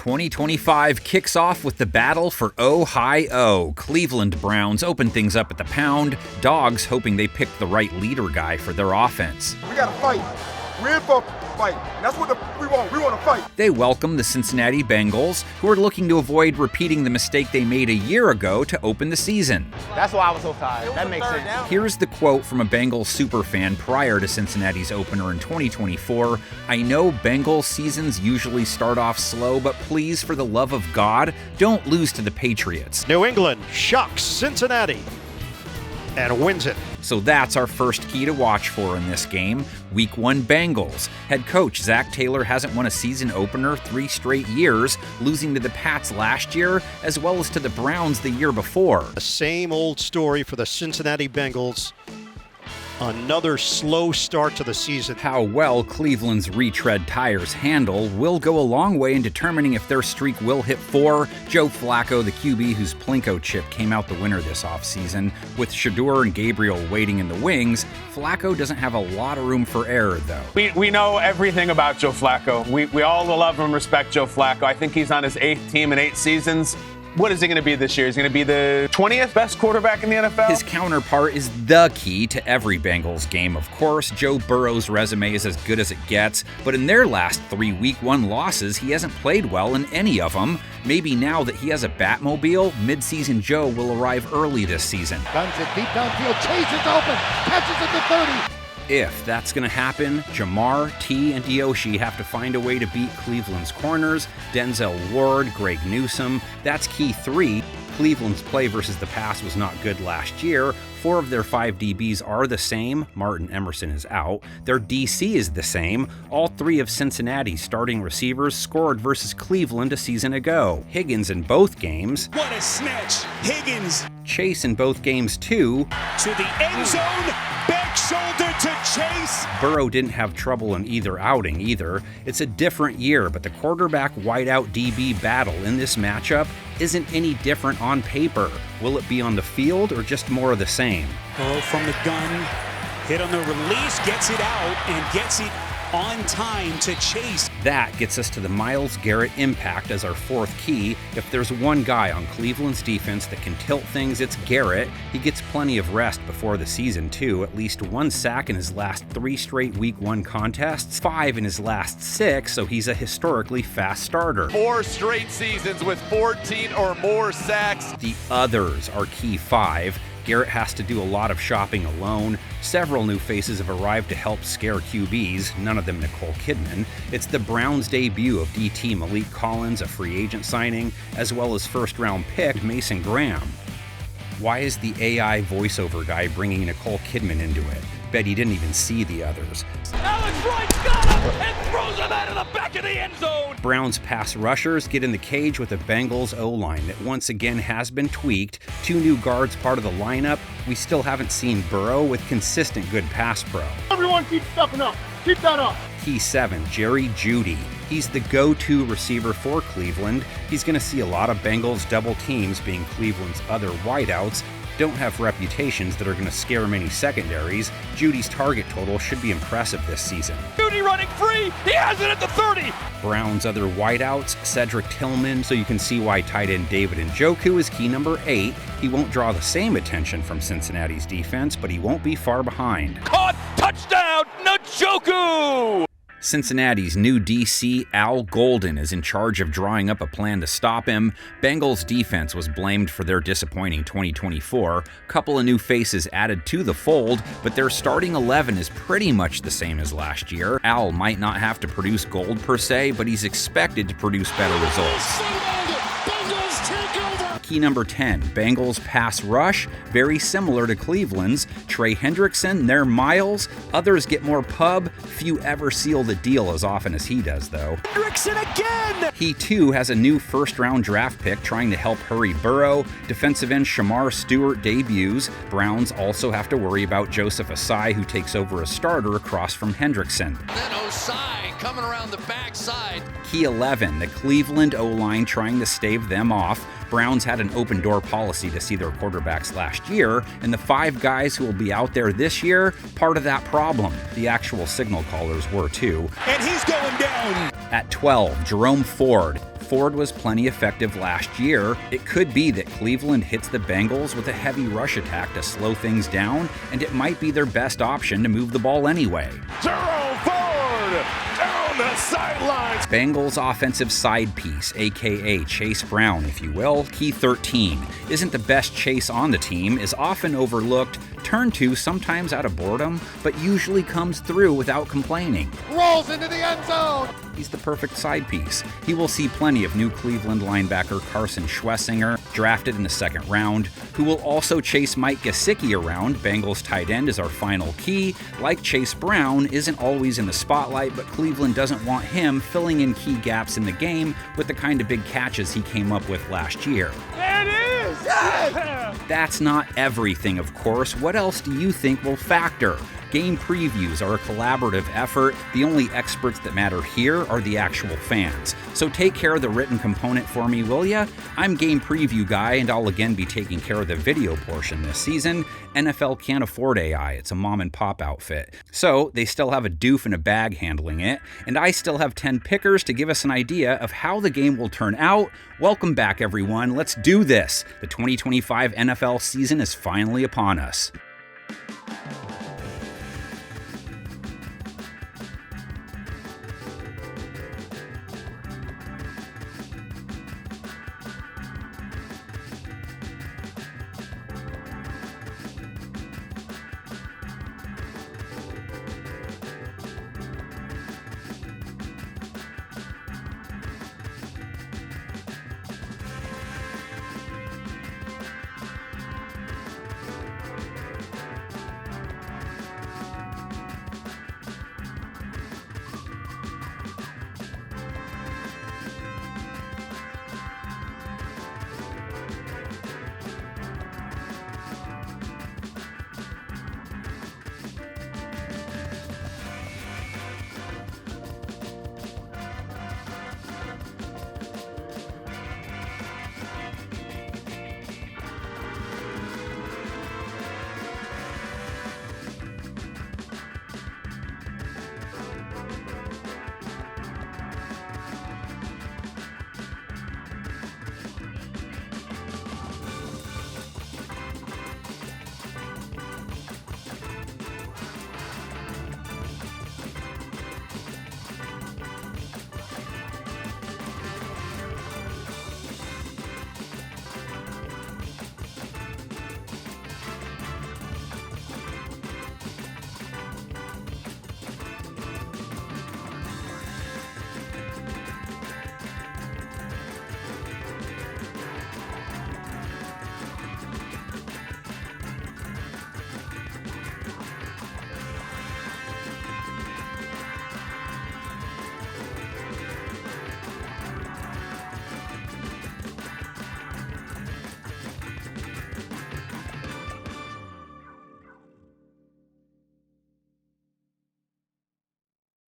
2025 kicks off with the battle for Ohio. Cleveland Browns open things up at the Pound. Dogs hoping they picked the right leader guy for their offense. We got to fight. We're in for a fight. And that's what we want. We want to fight. They welcome the Cincinnati Bengals, who are looking to avoid repeating the mistake they made a year ago to open the season. That's why I was so tired. That makes sense. Here's the quote from a Bengals superfan prior to Cincinnati's opener in 2024. "I know Bengals seasons usually start off slow, but please, for the love of God, don't lose to the Patriots." New England shocks Cincinnati and wins it. So that's our first key to watch for in this game. Week 1 Bengals. Head coach Zach Taylor hasn't won a season opener 3 straight years, losing to the Pats last year as well as to the Browns the year before. The same old story for the Cincinnati Bengals. Another slow start to the season. How well Cleveland's retread tires handle will go a long way in determining if their streak will hit 4. Joe Flacco, the QB whose Plinko chip came out the winner this offseason, with Shedeur and Gabriel waiting in the wings, Flacco doesn't have a lot of room for error, though. We know everything about Joe Flacco. We all love and respect Joe Flacco. I think he's on his 8th team in 8 seasons. What is he going to be this year? He's going to be the 20th best quarterback in the NFL? His counterpart is the key to every Bengals game, of course. Joe Burrow's resume is as good as it gets, but in their last 3 Week 1 losses, he hasn't played well in any of them. Maybe now that he has a Batmobile, midseason Joe will arrive early this season. Guns it deep downfield, Chase is open, catches at the 30. If that's going to happen, Jamar, T, and Deoshie have to find a way to beat Cleveland's corners, Denzel Ward, Greg Newsome. That's key 3. Cleveland's play versus the pass was not good last year. 4 of their 5 DBs are the same. Martin Emerson is out. Their DC is the same. All 3 of Cincinnati's starting receivers scored versus Cleveland a season ago. Higgins in both games. What a snatch. Higgins. Chase in both games too. To the end zone. Back shoulder to Chase. Burrow didn't have trouble in either outing either. It's a different year, but the quarterback wideout DB battle in this matchup isn't any different on paper. Will it be on the field or just more of the same? Burrow from the gun, hit on the release, gets it out, and gets it on time to Chase. That gets us to the Myles Garrett impact as our 4th key. If there's one guy on Cleveland's defense that can tilt things, it's Garrett. He gets plenty of rest before the season too. At least 1 sack in his last 3 straight Week 1 contests, 5 in his last 6, so he's a historically fast starter. 4 straight seasons with 14 or more sacks. The others are key 5. Garrett has to do a lot of shopping alone. Several new faces have arrived to help scare QBs, none of them Nicole Kidman. It's the Browns' debut of DT Malik Collins, a free agent signing, as well as first-round pick Mason Graham. Why is the AI voiceover guy bringing Nicole Kidman into it? Bet he didn't even see the others. Alex Wright's got him and throws him out of the back of the end zone. Browns pass rushers get in the cage with a Bengals O-line that once again has been tweaked. 2 new guards part of the lineup. We still haven't seen Burrow with consistent good pass pro. Everyone keep stepping up. Keep that up. Key 7, Jerry Jeudy. He's the go-to receiver for Cleveland. He's going to see a lot of Bengals double teams, being Cleveland's other wideouts. Don't have reputations that are going to scare many secondaries. Judy's target total should be impressive this season. Judy running free. He has it at the 30. Browns' other wideouts, Cedric Tillman, so you can see why tight end David Njoku is key number 8. He won't draw the same attention from Cincinnati's defense, but he won't be far behind. Caught. Touchdown. Njoku. Cincinnati's new DC, Al Golden, is in charge of drawing up a plan to stop him. Bengals defense was blamed for their disappointing 2024. Couple of new faces added to the fold, but their starting 11 is pretty much the same as last year. Al might not have to produce gold per se, but he's expected to produce better results. Key number 10, Bengals pass rush, very similar to Cleveland's. Trey Hendrickson, their Miles. Others get more pub. Few ever seal the deal as often as he does, though. Hendrickson again! He, too, has a new first-round draft pick trying to help hurry Burrow. Defensive end Shamar Stewart debuts. Browns also have to worry about Joseph Asai, who takes over as starter across from Hendrickson. Then Osai coming around the backside. Key 11, the Cleveland O-line trying to stave them off. Browns had an open door policy to see their quarterbacks last year, and the 5 guys who will be out there this year, part of that problem. The actual signal callers were too. And he's going down. At 12, Jerome Ford. Ford was plenty effective last year. It could be that Cleveland hits the Bengals with a heavy rush attack to slow things down, and it might be their best option to move the ball anyway. Jerome Ford down the sidelines. Bengals offensive side piece, aka Chase Brown, if you will, key 13, isn't the best chase on the team, is often overlooked, turned to sometimes out of boredom, but usually comes through without complaining. Rolls into the end zone. He's the perfect side piece. He will see plenty of new Cleveland linebacker Carson Schwessinger, drafted in the second round, who will also chase Mike Gesicki around. Bengals tight end is our final key. Like Chase Brown, isn't always in the spotlight, but Cleveland doesn't want him filling in key gaps in the game with the kind of big catches he came up with last year. There it is! Yes! That's not everything, of course. What else do you think will factor? Game previews are a collaborative effort. The only experts that matter here are the actual fans. So take care of the written component for me, will ya? I'm Game Preview Guy, and I'll again be taking care of the video portion this season. NFL can't afford AI. It's a mom and pop outfit. So they still have a doof in a bag handling it, and I still have 10 pickers to give us an idea of how the game will turn out. Welcome back, everyone. Let's do this. The 2025 NFL season is finally upon us.